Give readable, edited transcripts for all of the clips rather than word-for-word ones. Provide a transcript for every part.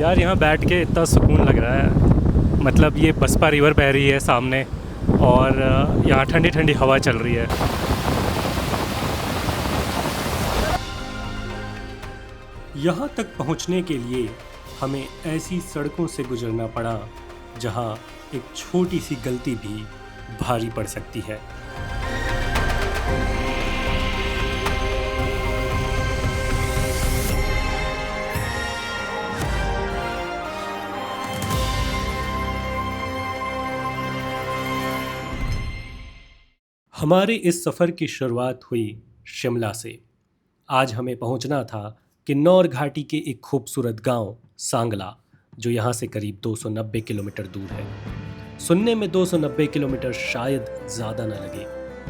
यार यहाँ बैठ के इतना सुकून लग रहा है। मतलब ये बसपा रिवर बह रही है सामने और यहाँ ठंडी ठंडी हवा चल रही है। यहाँ तक पहुँचने के लिए हमें ऐसी सड़कों से गुजरना पड़ा जहाँ एक छोटी सी गलती भी भारी पड़ सकती है। हमारे इस सफ़र की शुरुआत हुई शिमला से। आज हमें पहुंचना था किन्नौर घाटी के एक खूबसूरत गांव सांगला, जो यहाँ से करीब 290 किलोमीटर दूर है। सुनने में 290 किलोमीटर शायद ज़्यादा न लगे,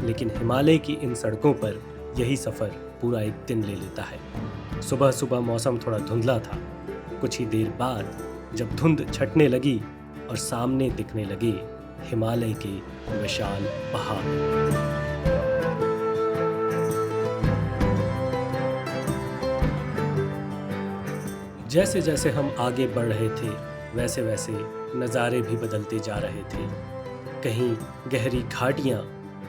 लेकिन हिमालय की इन सड़कों पर यही सफ़र पूरा एक दिन ले लेता है। सुबह सुबह मौसम थोड़ा धुंधला था। कुछ ही देर बाद जब धुंध छटने लगी और सामने दिखने लगे हिमालय के विशाल पहाड़। जैसे जैसे हम आगे बढ़ रहे थे वैसे वैसे नज़ारे भी बदलते जा रहे थे। कहीं गहरी घाटियाँ,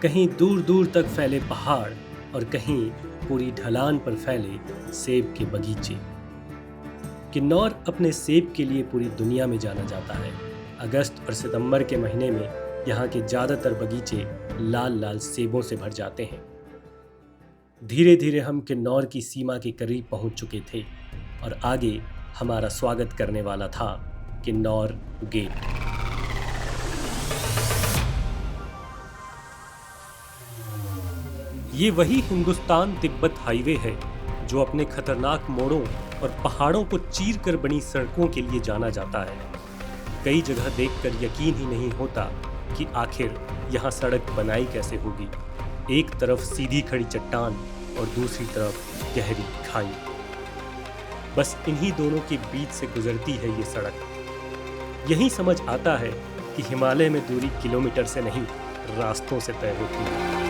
कहीं दूर दूर तक फैले पहाड़ और कहीं पूरी ढलान पर फैले सेब के बगीचे। किन्नौर अपने सेब के लिए पूरी दुनिया में जाना जाता है। अगस्त और सितंबर के महीने में यहाँ के ज़्यादातर बगीचे लाल लाल सेबों से भर जाते हैं। धीरे धीरे हम किन्नौर की सीमा के करीब पहुँच चुके थे और आगे हमारा स्वागत करने वाला था किन्नौर गेट। ये वही हिंदुस्तान तिब्बत हाईवे है जो अपने खतरनाक मोड़ों और पहाड़ों को चीर कर बनी सड़कों के लिए जाना जाता है। कई जगह देखकर यकीन ही नहीं होता कि आखिर यहाँ सड़क बनाई कैसे होगी। एक तरफ सीधी खड़ी चट्टान और दूसरी तरफ गहरी खाई। बस इन्हीं दोनों के बीच से गुजरती है ये सड़क। यही समझ आता है कि हिमालय में दूरी किलोमीटर से नहीं, रास्तों से तय होती है।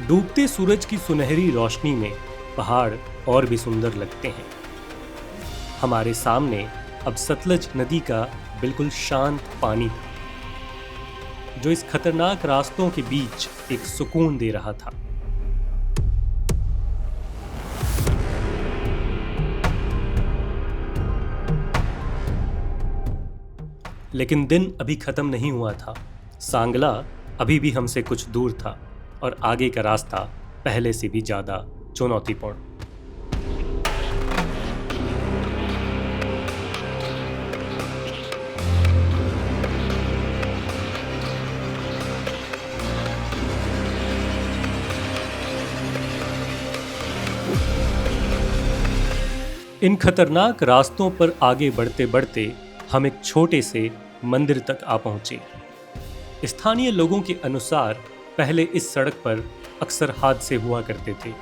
डूबते सूरज की सुनहरी रोशनी में पहाड़ और भी सुंदर लगते हैं। हमारे सामने अब सतलज नदी का बिल्कुल शांत पानी था, जो इस खतरनाक रास्तों के बीच एक सुकून दे रहा था। लेकिन दिन अभी खत्म नहीं हुआ था। सांगला अभी भी हमसे कुछ दूर था और आगे का रास्ता पहले से भी ज्यादा चुनौतीपूर्ण। इन खतरनाक रास्तों पर आगे बढ़ते बढ़ते हम एक छोटे से मंदिर तक आ पहुंचे। स्थानीय लोगों के अनुसार पहले इस सड़क पर अक्सर हादसे हुआ करते थे।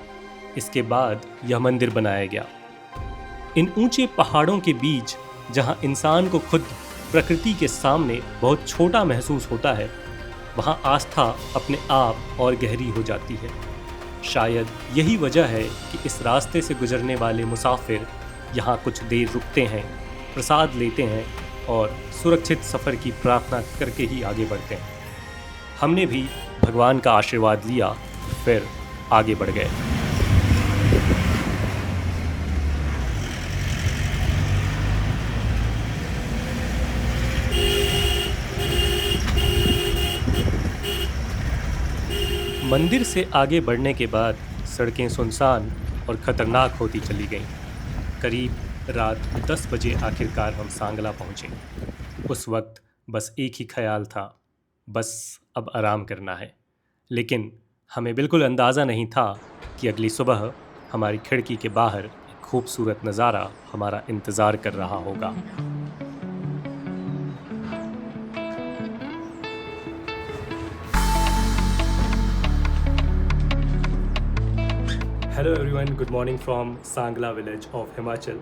इसके बाद यह मंदिर बनाया गया। इन ऊंचे पहाड़ों के बीच जहां इंसान को खुद प्रकृति के सामने बहुत छोटा महसूस होता है, वहां आस्था अपने आप और गहरी हो जाती है। शायद यही वजह है कि इस रास्ते से गुजरने वाले मुसाफिर यहाँ कुछ देर रुकते हैं, प्रसाद लेते हैं और सुरक्षित सफ़र की प्रार्थना करके ही आगे बढ़ते हैं। हमने भी भगवान का आशीर्वाद लिया, फिर आगे बढ़ गए। मंदिर से आगे बढ़ने के बाद सड़कें सुनसान और खतरनाक होती चली गईं। करीब रात 10 बजे आखिरकार हम सांगला पहुँचे। उस वक्त बस एक ही ख्याल था, बस अब आराम करना है। लेकिन हमें बिल्कुल अंदाज़ा नहीं था कि अगली सुबह हमारी खिड़की के बाहर एक खूबसूरत नज़ारा हमारा इंतज़ार कर रहा होगा। Hello everyone, good morning from Sangla village of Himachal.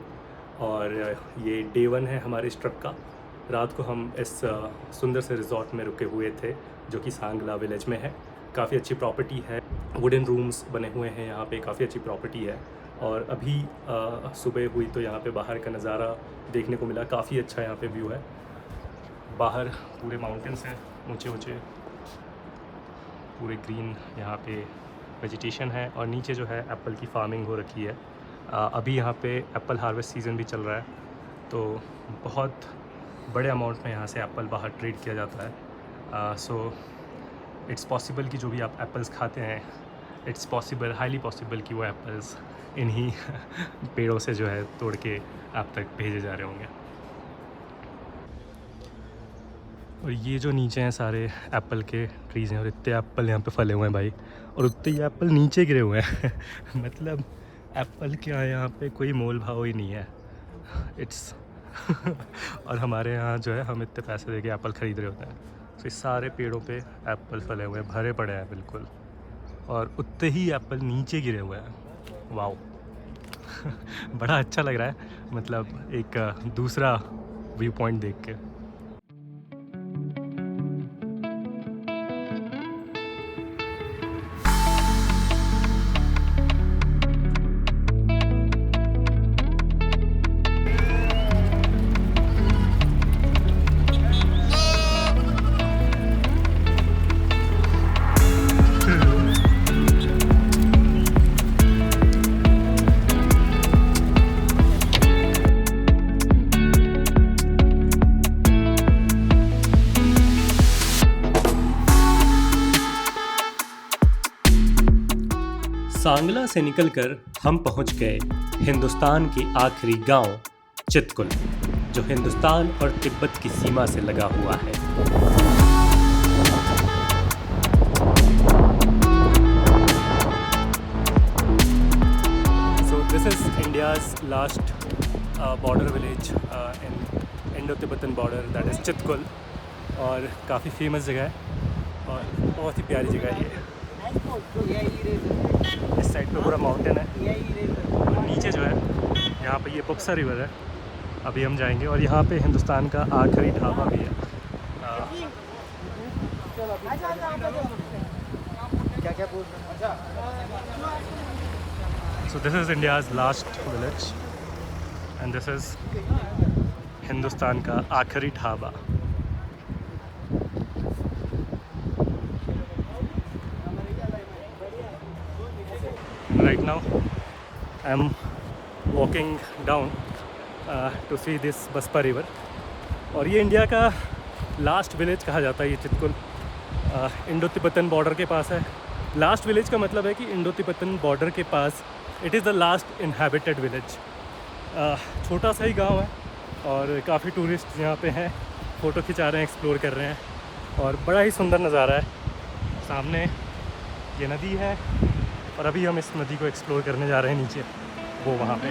और ये डे 1 है हमारे इस ट्रिप का। रात को हम इस सुंदर से रिजॉर्ट में रुके हुए थे जो कि सांगला विलेज में है। काफ़ी अच्छी प्रॉपर्टी है, वुडन रूम्स बने हुए हैं यहाँ पे, काफ़ी अच्छी प्रॉपर्टी है। और अभी सुबह हुई तो यहाँ पे बाहर का नज़ारा देखने को मिला, काफ़ी अच्छा यहाँ पे व्यू है। बाहर पूरे माउंटेन्स हैं ऊंचे ऊंचे, पूरे ग्रीन यहाँ पे वेजिटेशन है, और नीचे जो है एप्पल की फार्मिंग हो रखी है। अभी यहाँ पे एप्पल हार्वेस्ट सीज़न भी चल रहा है, तो बहुत बड़े अमाउंट में यहाँ से एप्पल बाहर ट्रेड किया जाता है। सो इट्स पॉसिबल कि जो भी आप एप्पल्स खाते हैं, इट्स पॉसिबल, हाईली पॉसिबल कि वो एप्पल्स इन्हीं पेड़ों से जो है तोड़ के आप तक भेजे जा रहे होंगे। और ये जो नीचे हैं सारे एप्पल के ट्रीज़ हैं, और इतने एप्पल यहाँ पे फले हुए हैं भाई, और उतने ही एप्पल नीचे गिरे हुए हैं मतलब एप्पल क्या है यहाँ पे कोई मोल भाव ही नहीं है, इट्स और हमारे यहाँ जो है हम इतने पैसे दे के एप्पल ख़रीद रहे होते हैं। तो इस सारे पेड़ों पे एप्पल फले हुए हैं, भरे पड़े हैं बिल्कुल, और उतने ही एप्पल नीचे गिरे हुए हैं। वाओ बड़ा अच्छा लग रहा है, मतलब एक दूसरा व्यू पॉइंट देख के। सांगला से निकलकर हम पहुंच गए हिंदुस्तान के आखिरी गांव चितकुल, जो हिंदुस्तान और तिब्बत की सीमा से लगा हुआ है। So this is India's last border village in Indo-Tibetan border, that is Chitkul, और काफ़ी फेमस जगह है और बहुत ही प्यारी जगह है ये। इस साइड पे पूरा माउंटेन है, और नीचे जो है यहाँ पे ये बुक्सा रिवर है, अभी हम जाएंगे। और यहाँ पे हिंदुस्तान का आखिरी ढाबा भी है। So this is India's last village and this is Hindustan का आखिरी dhaba. Right now I am walking down to see this Baspa river, और ये इंडिया का लास्ट विलेज कहा जाता है। ये चितकुल इंडो तिब्बतन बॉर्डर के पास है। लास्ट विलेज का मतलब है कि इंडो तिब्बतन बॉर्डर के पास it is the last inhabited village. छोटा सा ही गांव है, और काफ़ी टूरिस्ट यहाँ पे हैं, फ़ोटो खिंचा रहे हैं, एक्सप्लोर कर रहे हैं, और बड़ा ही सुंदर नज़ारा है। सामने ये नदी है, और अभी हम इस नदी को एक्सप्लोर करने जा रहे हैं नीचे, वो वहाँ पे।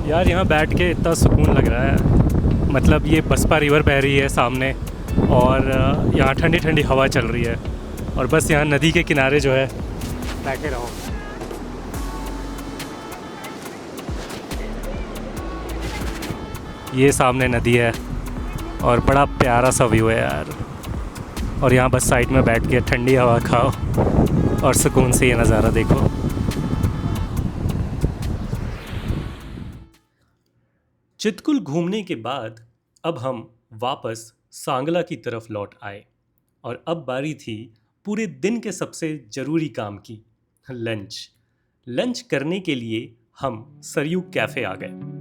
यार यहाँ बैठ के इतना सुकून लग रहा है, मतलब ये बसपा रिवर बह रही है सामने, और यहाँ ठंडी ठंडी हवा चल रही है, और बस यहाँ नदी के किनारे जो है बैठे रहो। ये सामने नदी है, और बड़ा प्यारा सा व्यू है यार, और यहाँ बस साइड में बैठ के ठंडी हवा खाओ और सुकून से ये नज़ारा देखो। चितकुल घूमने के बाद अब हम वापस सांगला की तरफ लौट आए, और अब बारी थी पूरे दिन के सबसे ज़रूरी काम की, लंच करने के लिए हम सरयू कैफ़े आ गए।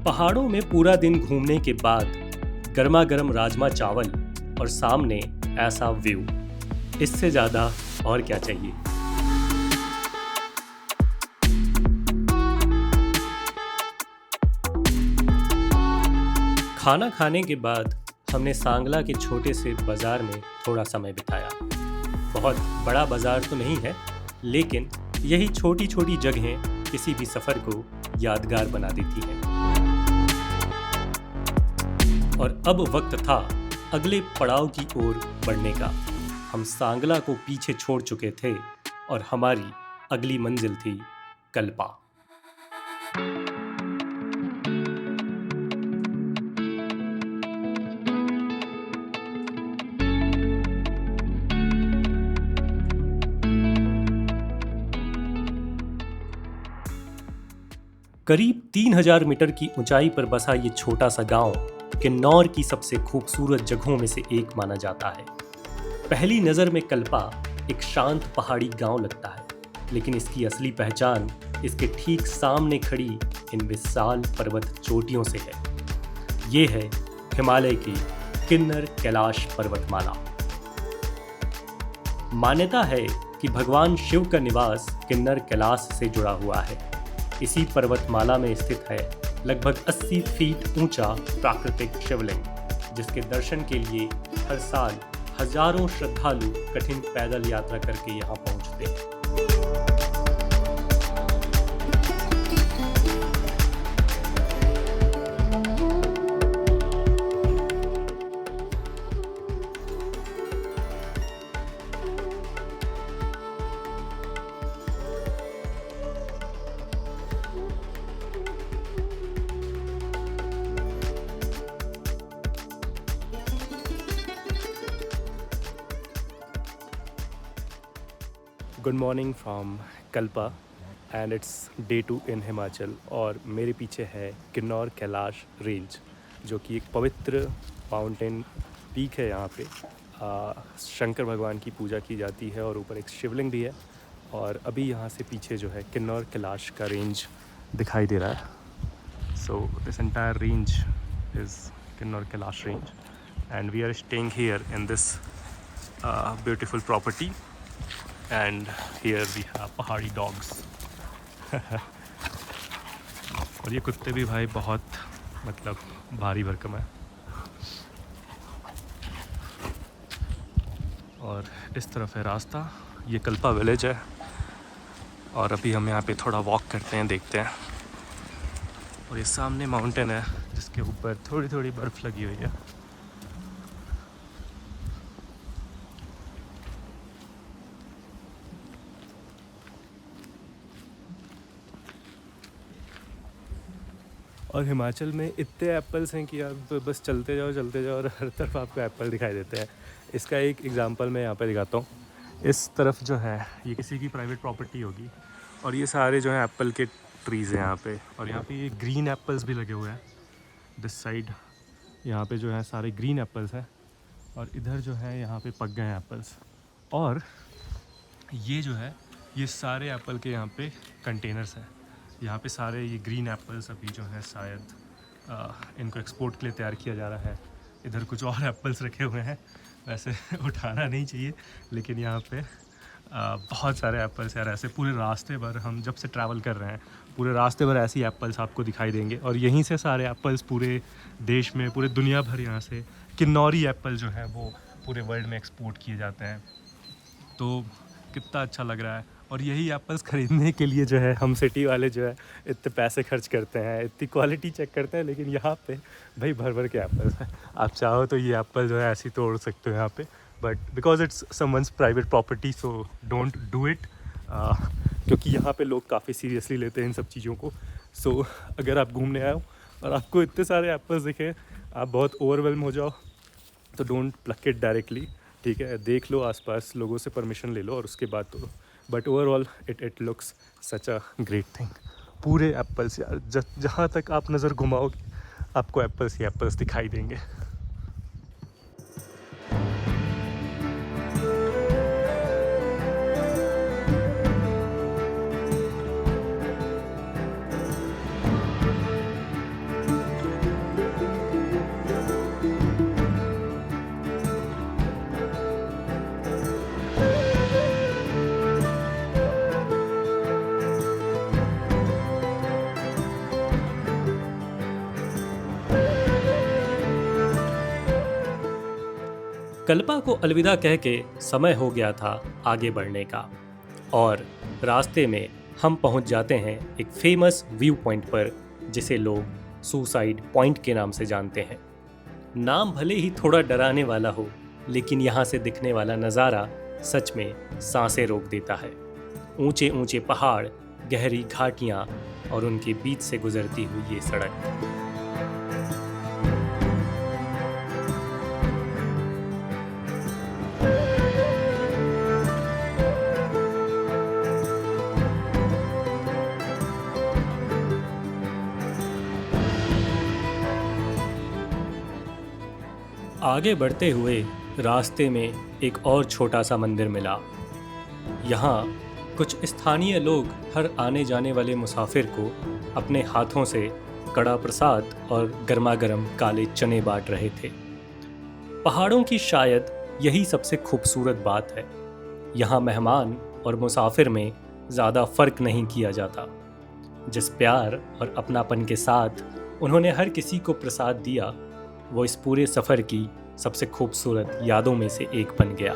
पहाड़ों में पूरा दिन घूमने के बाद गर्मा गर्म राजमा चावल और सामने ऐसा व्यू, इससे ज़्यादा और क्या चाहिए। खाना खाने के बाद हमने सांगला के छोटे से बाजार में थोड़ा समय बिताया। बहुत बड़ा बाजार तो नहीं है, लेकिन यही छोटी छोटी जगहें किसी भी सफ़र को यादगार बना देती हैं। और अब वक्त था अगले पड़ाव की ओर बढ़ने का। हम सांगला को पीछे छोड़ चुके थे और हमारी अगली मंजिल थी कल्पा। करीब 3000 मीटर की ऊंचाई पर बसा ये छोटा सा गांव किन्नौर की सबसे खूबसूरत जगहों में से एक माना जाता है। पहली नज़र में कल्पा एक शांत पहाड़ी गांव लगता है, लेकिन इसकी असली पहचान इसके ठीक सामने खड़ी इन विशाल पर्वत चोटियों से है। ये है हिमालय की किन्नर कैलाश पर्वतमाला। मान्यता है कि भगवान शिव का निवास किन्नर कैलाश से जुड़ा हुआ है। इसी पर्वतमाला में स्थित है लगभग 80 फीट ऊंचा प्राकृतिक शिवलिंग, जिसके दर्शन के लिए हर साल हजारों श्रद्धालु कठिन पैदल यात्रा करके यहाँ पहुँचते हैं। Good morning from Kalpa and it's day 2 इन हिमाचल। और मेरे पीछे है किन्नौर कैलाश रेंज, जो कि एक पवित्र माउंटेन पीक है। यहाँ पे शंकर भगवान की पूजा की जाती है और ऊपर एक शिवलिंग भी है। और अभी यहाँ से पीछे जो है किन्नौर कैलाश का रेंज दिखाई दे रहा है। So this entire range is Kinnaur Kailash range and we are staying here in this beautiful property. And here we have पहाड़ी dogs। और ये कुत्ते भी भाई बहुत मतलब भारी भरकम है। और इस तरफ है रास्ता, ये कल्पा विलेज है। और अभी हम यहाँ पे थोड़ा वॉक करते हैं, देखते हैं। और ये सामने माउंटेन है जिसके ऊपर थोड़ी थोड़ी बर्फ़ लगी हुई है। और हिमाचल में इतने एप्पल्स हैं कि आप बस चलते जाओ और हर तरफ आपको एप्पल दिखाई देते हैं। इसका एक एग्जांपल मैं यहाँ पे दिखाता हूँ। इस तरफ जो है ये किसी की प्राइवेट प्रॉपर्टी होगी और ये सारे जो है एप्पल के ट्रीज़ हैं यहाँ पे। और यहाँ पे ये ग्रीन एप्पल्स भी लगे हुए हैं। दिस साइड यहाँ पे जो है सारे ग्रीन एप्पल्स हैं और इधर जो है यहाँ पे पक गए हैं एप्पल्स। और ये जो है ये सारे एप्पल के यहाँ पे कंटेनर्स हैं। यहाँ पे सारे ये ग्रीन एप्पल्स अभी जो है शायद इनको एक्सपोर्ट के लिए तैयार किया जा रहा है। इधर कुछ और एप्पल्स रखे हुए हैं, वैसे उठाना नहीं चाहिए, लेकिन यहाँ पे बहुत सारे एप्पल्स यार। ऐसे पूरे रास्ते भर हम जब से ट्रैवल कर रहे हैं, पूरे रास्ते भर ऐसी एप्पल्स आपको दिखाई देंगे। और यहीं से सारे एप्पल्स पूरे देश में, पूरे दुनिया भर यहाँ से किन्नौरी एप्पल जो है वो पूरे वर्ल्ड में एक्सपोर्ट किए जाते हैं। तो कितना अच्छा लग रहा है। और यही एप्पल्स ख़रीदने के लिए जो है हम सिटी वाले जो है इतने पैसे खर्च करते हैं, इतनी क्वालिटी चेक करते हैं, लेकिन यहाँ पे भाई भर भर के एप्पल्स हैं। आप चाहो तो ये एप्पल जो है ऐसे ही तोड़ सकते हो यहाँ पे, but because it's someone's private property so don't do it. क्योंकि यहाँ पे लोग काफ़ी सीरियसली लेते हैं इन सब चीज़ों को। सो अगर आप घूमने आए हो और आपको इतने सारे एप्पल्स दिखे, आप बहुत ओवरवेलम हो जाओ, तो डोंट प्लक इट डायरेक्टली, ठीक है। देख लो आसपास, लोगों से परमिशन ले लो और उसके बाद तो। But overall it looks such a great thing. पूरे एप्पल्स यार, जहाँ तक आप नज़र घुमाओगे आपको एप्पल्स ही एप्पल्स दिखाई देंगे। कल्पा को अलविदा कह के समय हो गया था आगे बढ़ने का, और रास्ते में हम पहुंच जाते हैं एक फेमस व्यू पॉइंट पर जिसे लोग सुसाइड पॉइंट के नाम से जानते हैं। नाम भले ही थोड़ा डराने वाला हो, लेकिन यहाँ से दिखने वाला नज़ारा सच में सांसें रोक देता है। ऊंचे ऊंचे पहाड़, गहरी घाटियाँ और उनके बीच से गुजरती हुई ये सड़क। आगे बढ़ते हुए रास्ते में एक और छोटा सा मंदिर मिला। यहाँ कुछ स्थानीय लोग हर आने जाने वाले मुसाफिर को अपने हाथों से कड़ा प्रसाद और गर्मा गर्म काले चने बांट रहे थे। पहाड़ों की शायद यही सबसे खूबसूरत बात है। यहाँ मेहमान और मुसाफिर में ज़्यादा फर्क नहीं किया जाता। जिस प्यार और अपनापन के साथ उन्होंने हर किसी को प्रसाद दिया, वो इस पूरे सफ़र की सबसे खूबसूरत यादों में से एक बन गया।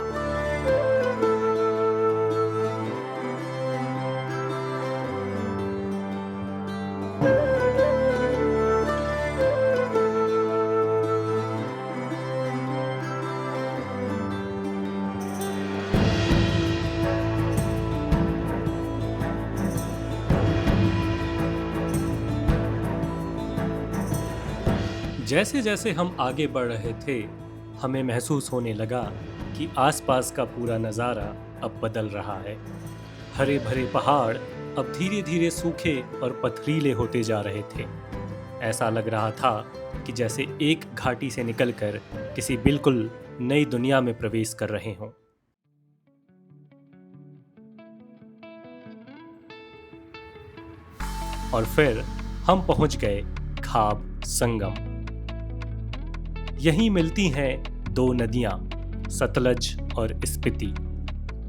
जैसे जैसे हम आगे बढ़ रहे थे, हमें महसूस होने लगा कि आसपास का पूरा नज़ारा अब बदल रहा है। हरे भरे पहाड़ अब धीरे धीरे सूखे और पथरीले होते जा रहे थे। ऐसा लग रहा था कि जैसे एक घाटी से निकलकर किसी बिल्कुल नई दुनिया में प्रवेश कर रहे हों। और फिर हम पहुंच गए खाब संगम। यहीं मिलती हैं दो नदियां, सतलज और स्पीति।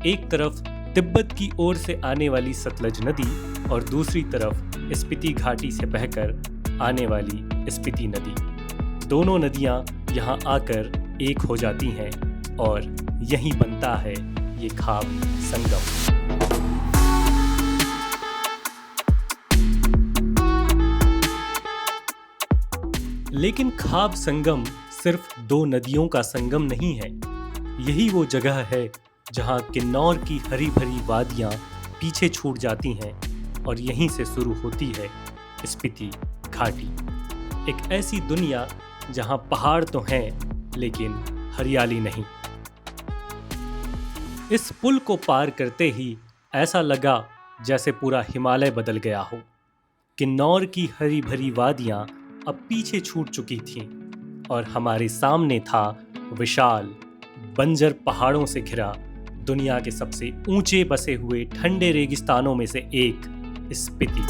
एक तरफ तिब्बत की ओर से आने वाली सतलज नदी और दूसरी तरफ स्पीति घाटी से बहकर आने वाली स्पीति नदी। दोनों नदियां यहाँ आकर एक हो जाती हैं और यहीं बनता है ये खाब संगम। लेकिन खाब संगम सिर्फ दो नदियों का संगम नहीं है। यही वो जगह है जहाँ किन्नौर की हरी भरी वादियाँ पीछे छूट जाती हैं और यहीं से शुरू होती है स्पीति घाटी। एक ऐसी दुनिया जहाँ पहाड़ तो हैं लेकिन हरियाली नहीं। इस पुल को पार करते ही ऐसा लगा जैसे पूरा हिमालय बदल गया हो। किन्नौर की हरी भरी वादियाँ अब पीछे छूट चुकी थीं और हमारे सामने था विशाल बंजर पहाड़ों से घिरा दुनिया के सबसे ऊंचे बसे हुए ठंडे रेगिस्तानों में से एक स्पीति।